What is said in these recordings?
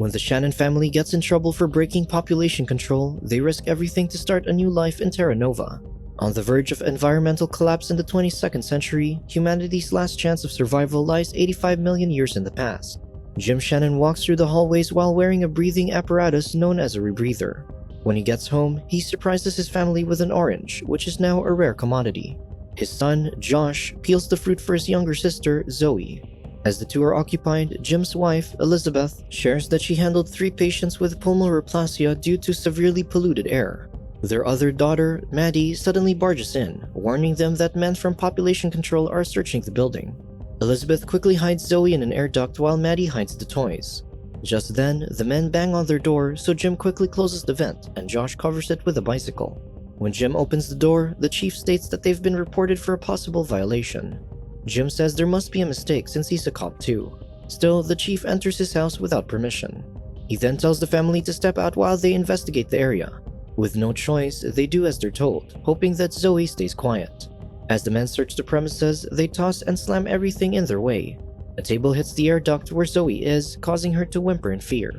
When the Shannon family gets in trouble for breaking population control, they risk everything to start a new life in Terra Nova. On the verge of environmental collapse in the 22nd century, humanity's last chance of survival lies 85 million years in the past. Jim Shannon walks through the hallways while wearing a breathing apparatus known as a rebreather. When he gets home, he surprises his family with an orange, which is now a rare commodity. His son, Josh, peels the fruit for his younger sister, Zoe. As the two are occupied, Jim's wife, Elizabeth, shares that she handled 3 patients with pulmonoplasia due to severely polluted air. Their other daughter, Maddie, suddenly barges in, warning them that men from population control are searching the building. Elizabeth quickly hides Zoe in an air duct while Maddie hides the toys. Just then, the men bang on their door, so Jim quickly closes the vent and Josh covers it with a bicycle. When Jim opens the door, the chief states that they've been reported for a possible violation. Jim says there must be a mistake since he's a cop too. Still, the chief enters his house without permission. He then tells the family to step out while they investigate the area. With no choice, they do as they're told, hoping that Zoe stays quiet. As the men search the premises, they toss and slam everything in their way. A table hits the air duct where Zoe is, causing her to whimper in fear.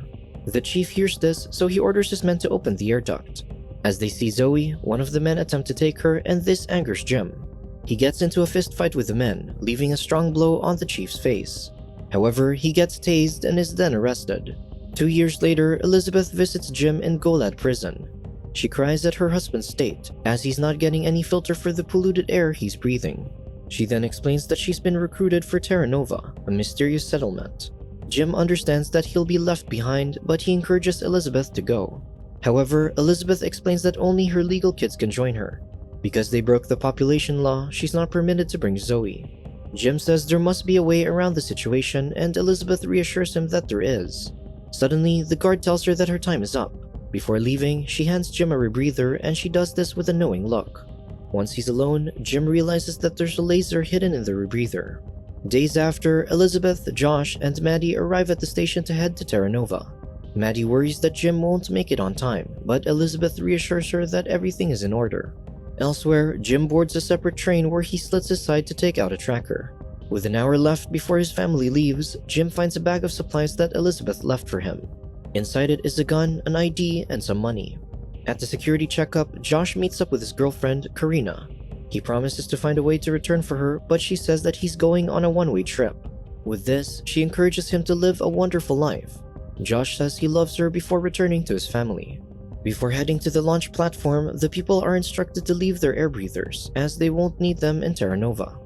The chief hears this, so he orders his men to open the air duct. As they see Zoe, one of the men attempt to take her, and this angers Jim. He gets into a fist fight with the men, leaving a strong blow on the chief's face. However, he gets tased and is then arrested. 2 years later, Elizabeth visits Jim in Golad prison. She cries at her husband's state, as he's not getting any filter for the polluted air he's breathing. She then explains that she's been recruited for Terra Nova, a mysterious settlement. Jim understands that he'll be left behind, but he encourages Elizabeth to go. However, Elizabeth explains that only her legal kids can join her. Because they broke the population law, she's not permitted to bring Zoe. Jim says there must be a way around the situation, and Elizabeth reassures him that there is. Suddenly, the guard tells her that her time is up. Before leaving, she hands Jim a rebreather, and she does this with a knowing look. Once he's alone, Jim realizes that there's a laser hidden in the rebreather. Days after, Elizabeth, Josh, and Maddie arrive at the station to head to Terra Nova. Maddie worries that Jim won't make it on time, but Elizabeth reassures her that everything is in order. Elsewhere, Jim boards a separate train where he slits his side to take out a tracker. With an hour left before his family leaves, Jim finds a bag of supplies that Elizabeth left for him. Inside it is a gun, an ID, and some money. At the security checkup, Josh meets up with his girlfriend, Karina. He promises to find a way to return for her, but she says that he's going on a one-way trip. With this, she encourages him to live a wonderful life. Josh says he loves her before returning to his family. Before heading to the launch platform, the people are instructed to leave their air breathers, as they won't need them in Terra Nova.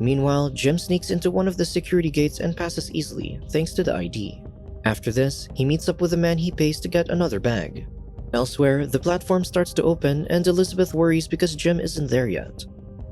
Meanwhile, Jim sneaks into one of the security gates and passes easily, thanks to the ID. After this, he meets up with a man he pays to get another bag. Elsewhere, the platform starts to open, and Elizabeth worries because Jim isn't there yet.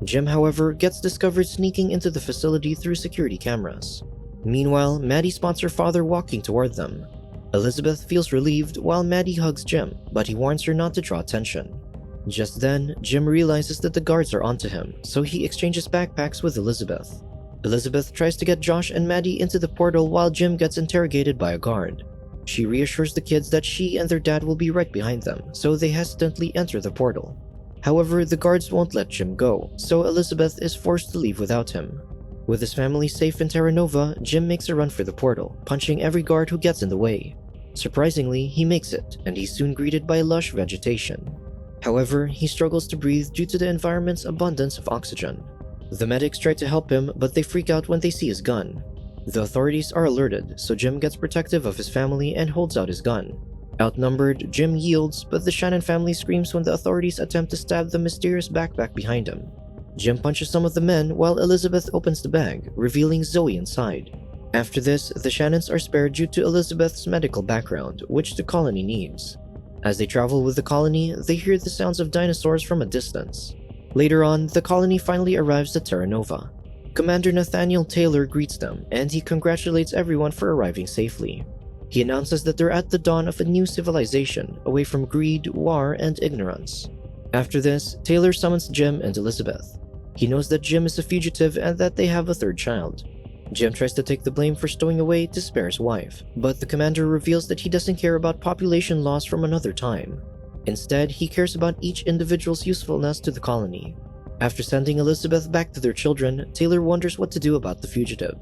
Jim, however, gets discovered sneaking into the facility through security cameras. Meanwhile, Maddie spots her father walking toward them. Elizabeth feels relieved while Maddie hugs Jim, but he warns her not to draw attention. Just then, Jim realizes that the guards are onto him, so he exchanges backpacks with Elizabeth. Elizabeth tries to get Josh and Maddie into the portal while Jim gets interrogated by a guard. She reassures the kids that she and their dad will be right behind them, so they hesitantly enter the portal. However, the guards won't let Jim go, so Elizabeth is forced to leave without him. With his family safe in Terra Nova, Jim makes a run for the portal, punching every guard who gets in the way. Surprisingly, he makes it, and he's soon greeted by lush vegetation. However, he struggles to breathe due to the environment's abundance of oxygen. The medics try to help him, but they freak out when they see his gun. The authorities are alerted, so Jim gets protective of his family and holds out his gun. Outnumbered, Jim yields, but the Shannon family screams when the authorities attempt to stab the mysterious backpack behind him. Jim punches some of the men while Elizabeth opens the bag, revealing Zoe inside. After this, the Shannons are spared due to Elizabeth's medical background, which the colony needs. As they travel with the colony, they hear the sounds of dinosaurs from a distance. Later on, the colony finally arrives at Terra Nova. Commander Nathaniel Taylor greets them, and he congratulates everyone for arriving safely. He announces that they're at the dawn of a new civilization, away from greed, war, and ignorance. After this, Taylor summons Jim and Elizabeth. He knows that Jim is a fugitive and that they have a third child. Jim tries to take the blame for stowing away to spare his wife, but the commander reveals that he doesn't care about population loss from another time. Instead, he cares about each individual's usefulness to the colony. After sending Elizabeth back to their children, Taylor wonders what to do about the fugitive.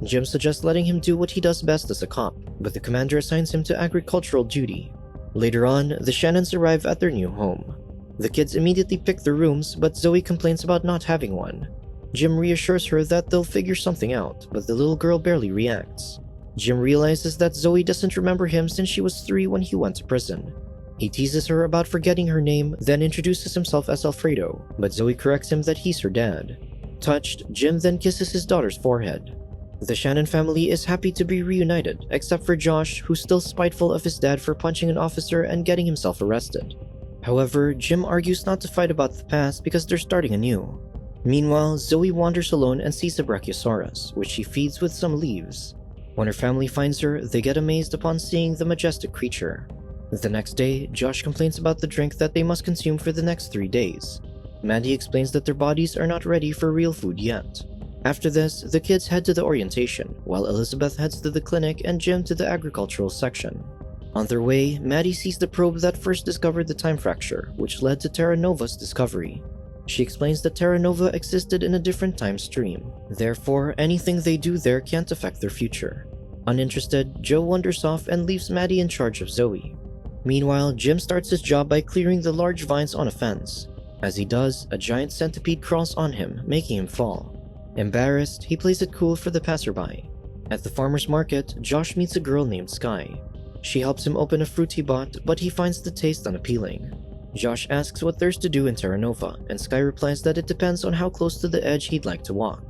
Jim suggests letting him do what he does best as a cop, but the commander assigns him to agricultural duty. Later on, the Shannons arrive at their new home. The kids immediately pick their rooms, but Zoe complains about not having one. Jim reassures her that they'll figure something out, but the little girl barely reacts. Jim realizes that Zoe doesn't remember him since she was 3 when he went to prison. He teases her about forgetting her name, then introduces himself as Alfredo, but Zoe corrects him that he's her dad. Touched, Jim then kisses his daughter's forehead. The Shannon family is happy to be reunited, except for Josh, who's still spiteful of his dad for punching an officer and getting himself arrested. However, Jim argues not to fight about the past because they're starting anew. Meanwhile, Zoe wanders alone and sees a Brachiosaurus, which she feeds with some leaves. When her family finds her, they get amazed upon seeing the majestic creature. The next day, Josh complains about the drink that they must consume for the next 3 days. Maddie explains that their bodies are not ready for real food yet. After this, the kids head to the orientation, while Elizabeth heads to the clinic and Jim to the agricultural section. On their way, Maddie sees the probe that first discovered the time fracture, which led to Terra Nova's discovery. She explains that Terra Nova existed in a different time stream. Therefore, anything they do there can't affect their future. Uninterested, Joe wanders off and leaves Maddie in charge of Zoe. Meanwhile, Jim starts his job by clearing the large vines on a fence. As he does, a giant centipede crawls on him, making him fall. Embarrassed, he plays it cool for the passerby. At the farmer's market, Josh meets a girl named Sky. She helps him open a fruit he bought, but he finds the taste unappealing. Josh asks what there's to do in Terra Nova, and Sky replies that it depends on how close to the edge he'd like to walk.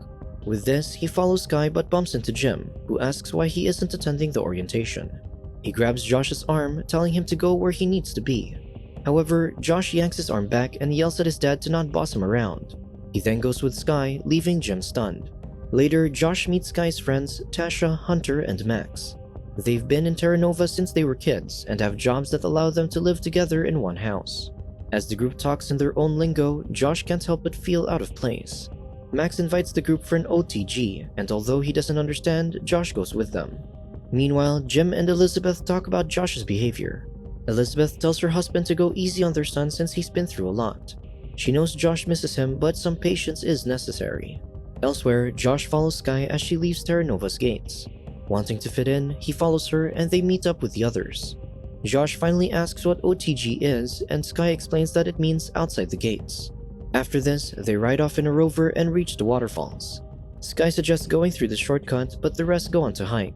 With this, he follows Sky but bumps into Jim, who asks why he isn't attending the orientation. He grabs Josh's arm, telling him to go where he needs to be. However, Josh yanks his arm back and yells at his dad to not boss him around. He then goes with Sky, leaving Jim stunned. Later, Josh meets Sky's friends, Tasha, Hunter, and Max. They've been in Terra Nova since they were kids and have jobs that allow them to live together in one house. As the group talks in their own lingo, Josh can't help but feel out of place. Max invites the group for an OTG, and although he doesn't understand, Josh goes with them. Meanwhile, Jim and Elizabeth talk about Josh's behavior. Elizabeth tells her husband to go easy on their son since he's been through a lot. She knows Josh misses him, but some patience is necessary. Elsewhere, Josh follows Sky as she leaves Terra Nova's gates. Wanting to fit in, he follows her and they meet up with the others. Josh finally asks what OTG is, and Sky explains that it means outside the gates. After this, they ride off in a rover and reach the waterfalls. Sky suggests going through the shortcut, but the rest go on to hike.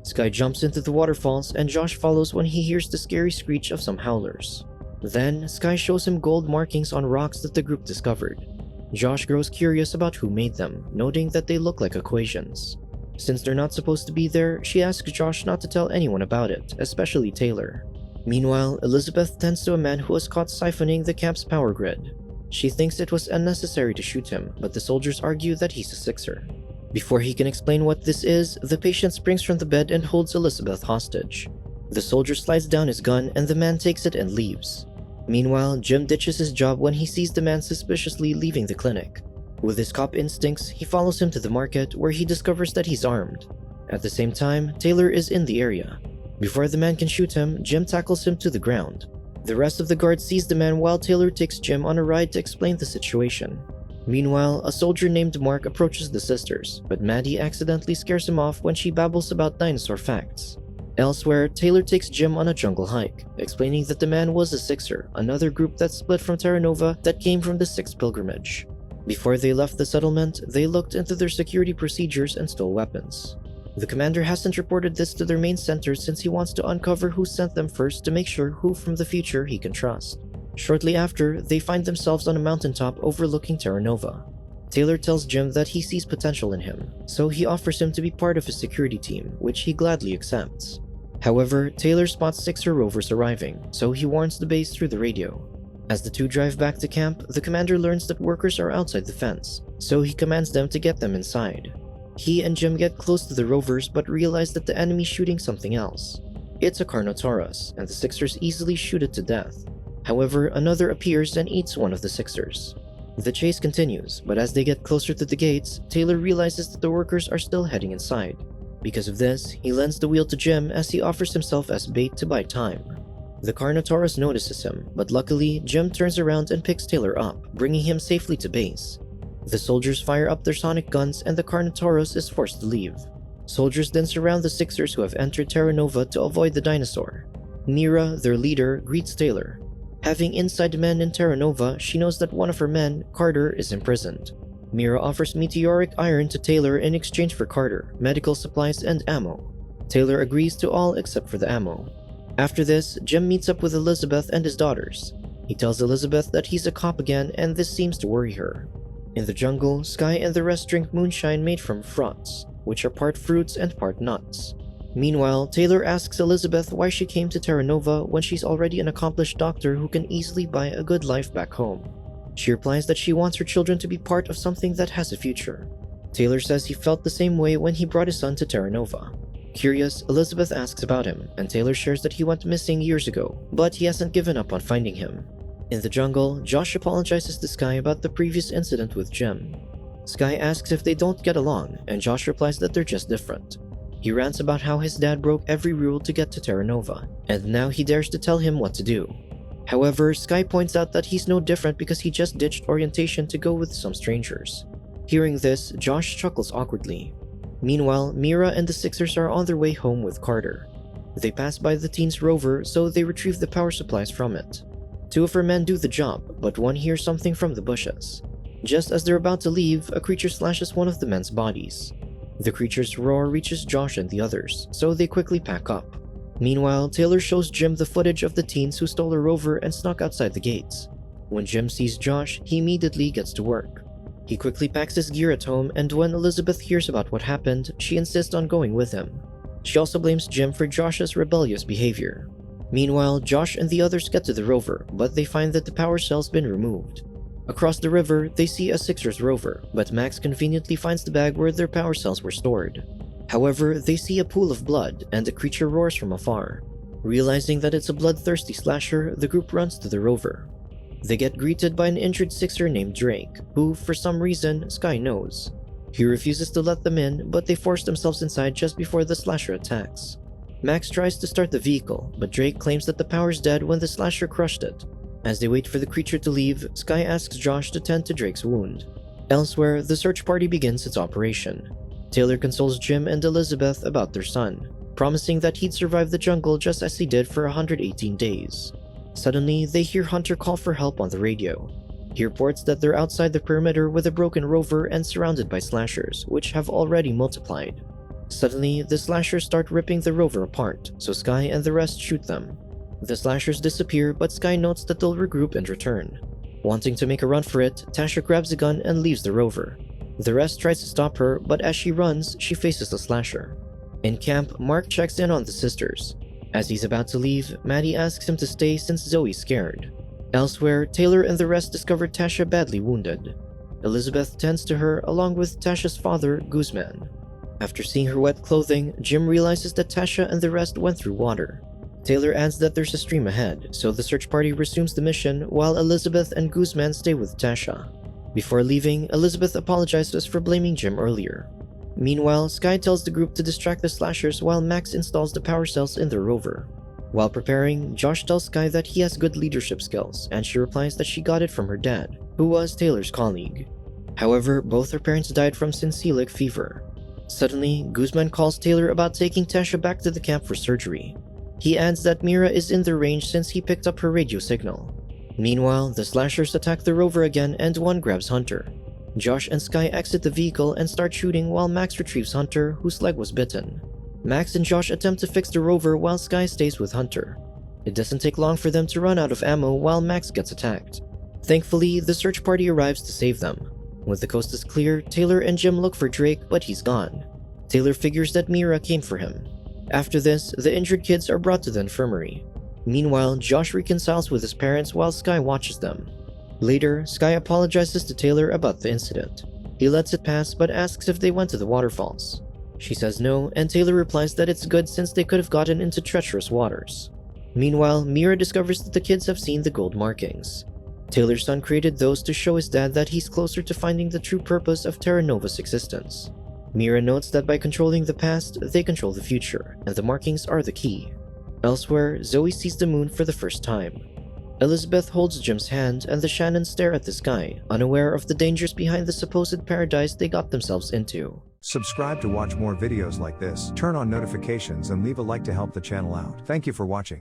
Sky jumps into the waterfalls and Josh follows when he hears the scary screech of some howlers. Then, Sky shows him gold markings on rocks that the group discovered. Josh grows curious about who made them, noting that they look like equations. Since they're not supposed to be there, she asks Josh not to tell anyone about it, especially Taylor. Meanwhile, Elizabeth tends to a man who was caught siphoning the camp's power grid. She thinks it was unnecessary to shoot him, but the soldiers argue that he's a Sixer. Before he can explain what this is, the patient springs from the bed and holds Elizabeth hostage. The soldier slides down his gun and the man takes it and leaves. Meanwhile, Jim ditches his job when he sees the man suspiciously leaving the clinic. With his cop instincts, he follows him to the market where he discovers that he's armed. At the same time, Taylor is in the area. Before the man can shoot him, Jim tackles him to the ground. The rest of the guards sees the man while Taylor takes Jim on a ride to explain the situation. Meanwhile, a soldier named Mark approaches the sisters, but Maddie accidentally scares him off when she babbles about dinosaur facts. Elsewhere, Taylor takes Jim on a jungle hike, explaining that the man was a Sixer, another group that split from Terra Nova that came from the Sixth Pilgrimage. Before they left the settlement, they looked into their security procedures and stole weapons. The commander hasn't reported this to their main center since he wants to uncover who sent them first to make sure who from the future he can trust. Shortly after, they find themselves on a mountaintop overlooking Terra Nova. Taylor tells Jim that he sees potential in him, so he offers him to be part of his security team, which he gladly accepts. However, Taylor spots Sixer rovers arriving, so he warns the base through the radio. As the two drive back to camp, the commander learns that workers are outside the fence, so he commands them to get them inside. He and Jim get close to the rovers but realize that the enemy's shooting something else. It's a Carnotaurus, and the Sixers easily shoot it to death. However, another appears and eats one of the Sixers. The chase continues, but as they get closer to the gates, Taylor realizes that the workers are still heading inside. Because of this, he lends the wheel to Jim as he offers himself as bait to buy time. The Carnotaurus notices him, but luckily, Jim turns around and picks Taylor up, bringing him safely to base. The soldiers fire up their sonic guns and the Carnotaurus is forced to leave. Soldiers then surround the Sixers who have entered Terra Nova to avoid the dinosaur. Mira, their leader, greets Taylor. Having inside men in Terra Nova, she knows that one of her men, Carter, is imprisoned. Mira offers meteoric iron to Taylor in exchange for Carter, medical supplies, and ammo. Taylor agrees to all except for the ammo. After this, Jim meets up with Elizabeth and his daughters. He tells Elizabeth that he's a cop again, and this seems to worry her. In the jungle, Sky and the rest drink moonshine made from fruits, which are part fruits and part nuts. Meanwhile, Taylor asks Elizabeth why she came to Terra Nova when she's already an accomplished doctor who can easily buy a good life back home. She replies that she wants her children to be part of something that has a future. Taylor says he felt the same way when he brought his son to Terra Nova. Curious, Elizabeth asks about him, and Taylor shares that he went missing years ago, but he hasn't given up on finding him. In the jungle, Josh apologizes to Sky about the previous incident with Jim. Sky asks if they don't get along, and Josh replies that they're just different. He rants about how his dad broke every rule to get to Terra Nova, and now he dares to tell him what to do. However, Sky points out that he's no different because he just ditched orientation to go with some strangers. Hearing this, Josh chuckles awkwardly. Meanwhile, Mira and the Sixers are on their way home with Carter. They pass by the teen's rover, so they retrieve the power supplies from it. Two of her men do the job, but one hears something from the bushes. Just as they're about to leave, a creature slashes one of the men's bodies. The creature's roar reaches Josh and the others, so they quickly pack up. Meanwhile, Taylor shows Jim the footage of the teens who stole her rover and snuck outside the gates. When Jim sees Josh, he immediately gets to work. He quickly packs his gear at home, and when Elizabeth hears about what happened, she insists on going with him. She also blames Jim for Josh's rebellious behavior. Meanwhile, Josh and the others get to the rover, but they find that the power cell's been removed. Across the river, they see a Sixers rover, but Max conveniently finds the bag where their power cells were stored. However, they see a pool of blood, and the creature roars from afar. Realizing that it's a bloodthirsty slasher, the group runs to the rover. They get greeted by an injured Sixer named Drake, who, for some reason, Sky knows. He refuses to let them in, but they force themselves inside just before the slasher attacks. Max tries to start the vehicle, but Drake claims that the power's dead when the slasher crushed it. As they wait for the creature to leave, Sky asks Josh to tend to Drake's wound. Elsewhere, the search party begins its operation. Taylor consoles Jim and Elizabeth about their son, promising that he'd survive the jungle just as he did for 118 days. Suddenly, they hear Hunter call for help on the radio. He reports that they're outside the perimeter with a broken rover and surrounded by slashers, which have already multiplied. Suddenly, the slashers start ripping the rover apart, so Sky and the rest shoot them. The slashers disappear, but Sky notes that they'll regroup and return. Wanting to make a run for it, Tasha grabs a gun and leaves the rover. The rest tries to stop her, but as she runs, she faces the slasher. In camp, Mark checks in on the sisters. As he's about to leave, Maddie asks him to stay since Zoe's scared. Elsewhere, Taylor and the rest discover Tasha badly wounded. Elizabeth tends to her along with Tasha's father, Guzman. After seeing her wet clothing, Jim realizes that Tasha and the rest went through water. Taylor adds that there's a stream ahead, so the search party resumes the mission while Elizabeth and Guzman stay with Tasha. Before leaving, Elizabeth apologizes for blaming Jim earlier. Meanwhile, Sky tells the group to distract the slashers while Max installs the power cells in their rover. While preparing, Josh tells Sky that he has good leadership skills, and she replies that she got it from her dad, who was Taylor's colleague. However, both her parents died from syncelic fever. Suddenly, Guzman calls Taylor about taking Tasha back to the camp for surgery. He adds that Mira is in their range since he picked up her radio signal. Meanwhile, the slashers attack the rover again and one grabs Hunter. Josh and Sky exit the vehicle and start shooting while Max retrieves Hunter, whose leg was bitten. Max and Josh attempt to fix the rover while Sky stays with Hunter. It doesn't take long for them to run out of ammo while Max gets attacked. Thankfully, the search party arrives to save them. When the coast is clear, Taylor and Jim look for Drake, but he's gone. Taylor figures that Mira came for him. After this, the injured kids are brought to the infirmary. Meanwhile, Josh reconciles with his parents while Sky watches them. Later, Sky apologizes to Taylor about the incident. He lets it pass but asks if they went to the waterfalls. She says no, and Taylor replies that it's good since they could have gotten into treacherous waters. Meanwhile, Mira discovers that the kids have seen the gold markings. Taylor's son created those to show his dad that he's closer to finding the true purpose of Terra Nova's existence. Mira notes that by controlling the past, they control the future, and the markings are the key. Elsewhere, Zoe sees the moon for the first time. Elizabeth holds Jim's hand, and the Shannons stare at the sky, unaware of the dangers behind the supposed paradise they got themselves into. Subscribe to watch more videos like this, turn on notifications and leave a like to help the channel out. Thank you for watching.